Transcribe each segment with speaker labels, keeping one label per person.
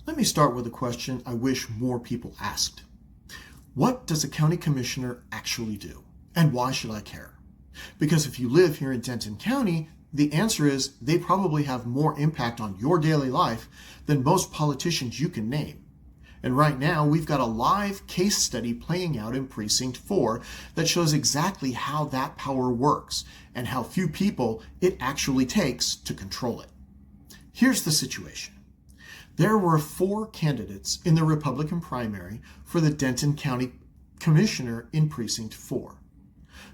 Speaker 1: Let me start with a question I wish more people asked. What does a county commissioner actually do? And why should I care? Because if you live here in Denton County, the answer is they probably have more impact on your daily life than most politicians you can name. And right now, we've got a live case study playing out in Precinct 4 that shows exactly how that power works and how few people it actually takes to control it. Here's the situation. There were 4 candidates in the Republican primary for the Denton County Commissioner in Precinct 4.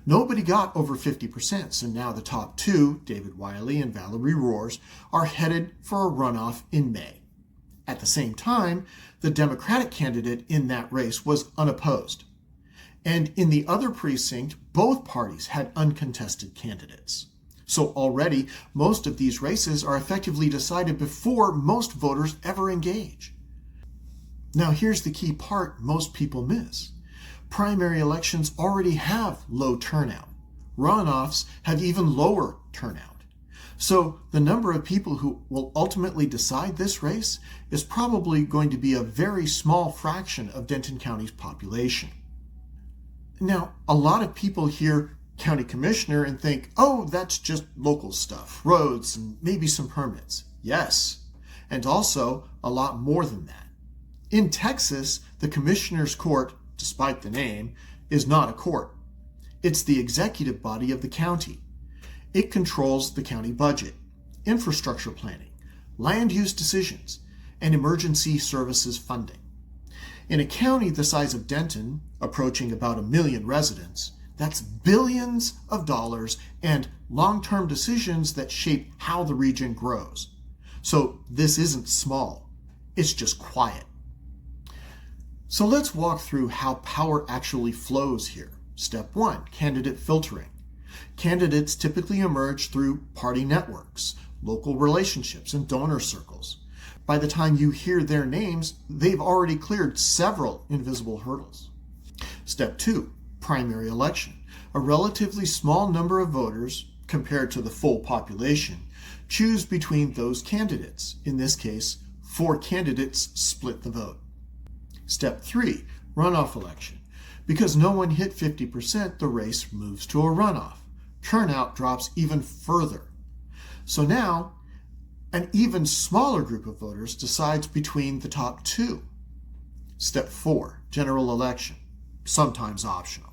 Speaker 1: Nobody got over 50%, so now the top 2, David Wiley and Valerie Roars, are headed for a runoff in May. At the same time, the Democratic candidate in that race was unopposed. And in the other precinct, both parties had uncontested candidates. So already, most of these races are effectively decided before most voters ever engage. Now here's the key part most people miss. Primary elections already have low turnout. Runoffs have even lower turnout. So the number of people who will ultimately decide this race is probably going to be a very small fraction of Denton County's population. Now, a lot of people hear county commissioner and think, oh, that's just local stuff, roads and maybe some permits. Yes, and also a lot more than that. In Texas, the commissioner's court, despite the name, is not a court. It's the executive body of the county. It controls the county budget, infrastructure planning, land use decisions, and emergency services funding. In a county the size of Denton, approaching about 1 million residents, that's billions of dollars and long-term decisions that shape how the region grows. So this isn't small, it's just quiet. So let's walk through how power actually flows here. Step 1, candidate filtering. Candidates typically emerge through party networks, local relationships, and donor circles. By the time you hear their names, they've already cleared several invisible hurdles. Step 2, primary election. A relatively small number of voters, compared to the full population, choose between those candidates. In this case, 4 candidates split the vote. Step 3, runoff election. Because no one hit 50%, the race moves to a runoff. Turnout drops even further. So now, an even smaller group of voters decides between the top 2. Step 4, general election, sometimes optional.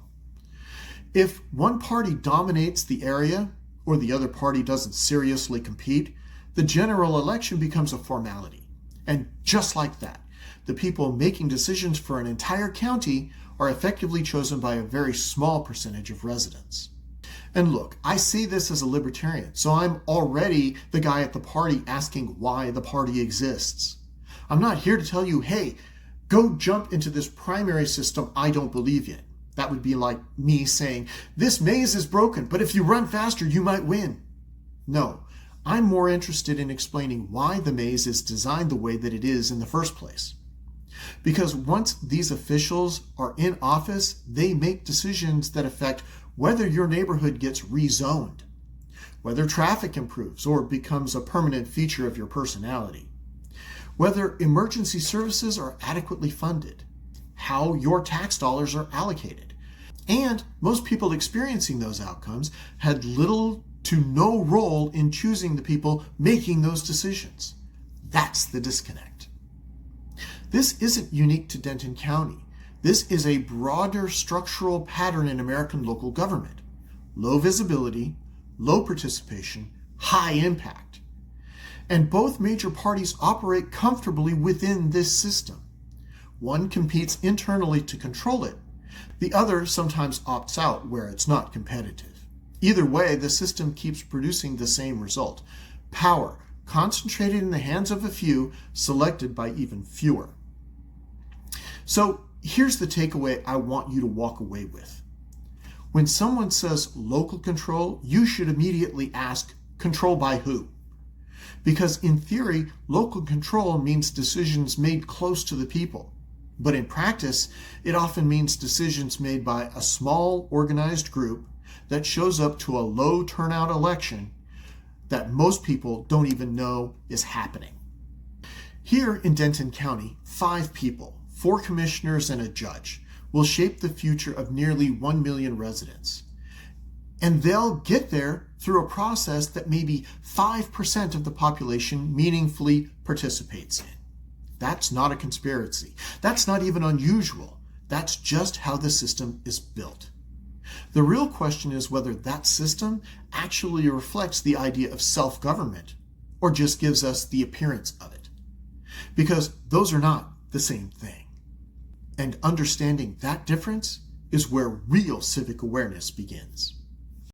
Speaker 1: If one party dominates the area, or the other party doesn't seriously compete, the general election becomes a formality. And just like that, the people making decisions for an entire county are effectively chosen by a very small percentage of residents. And look, I say this as a libertarian, so I'm already the guy at the party asking why the party exists. I'm not here to tell you, hey, go jump into this primary system I don't believe in. That would be like me saying, this maze is broken, but if you run faster, you might win. No, I'm more interested in explaining why the maze is designed the way that it is in the first place. Because once these officials are in office, they make decisions that affect whether your neighborhood gets rezoned, whether traffic improves or becomes a permanent feature of your personality, whether emergency services are adequately funded, how your tax dollars are allocated. And most people experiencing those outcomes had little to no role in choosing the people making those decisions. That's the disconnect. This isn't unique to Denton County. This is a broader structural pattern in American local government. Low visibility, low participation, high impact. And both major parties operate comfortably within this system. One competes internally to control it. The other sometimes opts out where it's not competitive. Either way, the system keeps producing the same result. Power, concentrated in the hands of a few, selected by even fewer. So here's the takeaway I want you to walk away with. When someone says local control, you should immediately ask, control by who? Because in theory, local control means decisions made close to the people. But in practice, it often means decisions made by a small organized group that shows up to a low turnout election that most people don't even know is happening. Here in Denton County, 5 people, 4 commissioners and a judge, will shape the future of nearly 1 million residents. And they'll get there through a process that maybe 5% of the population meaningfully participates in. That's not a conspiracy. That's not even unusual. That's just how the system is built. The real question is whether that system actually reflects the idea of self-government or just gives us the appearance of it. Because those are not the same thing. And understanding that difference is where real civic awareness begins.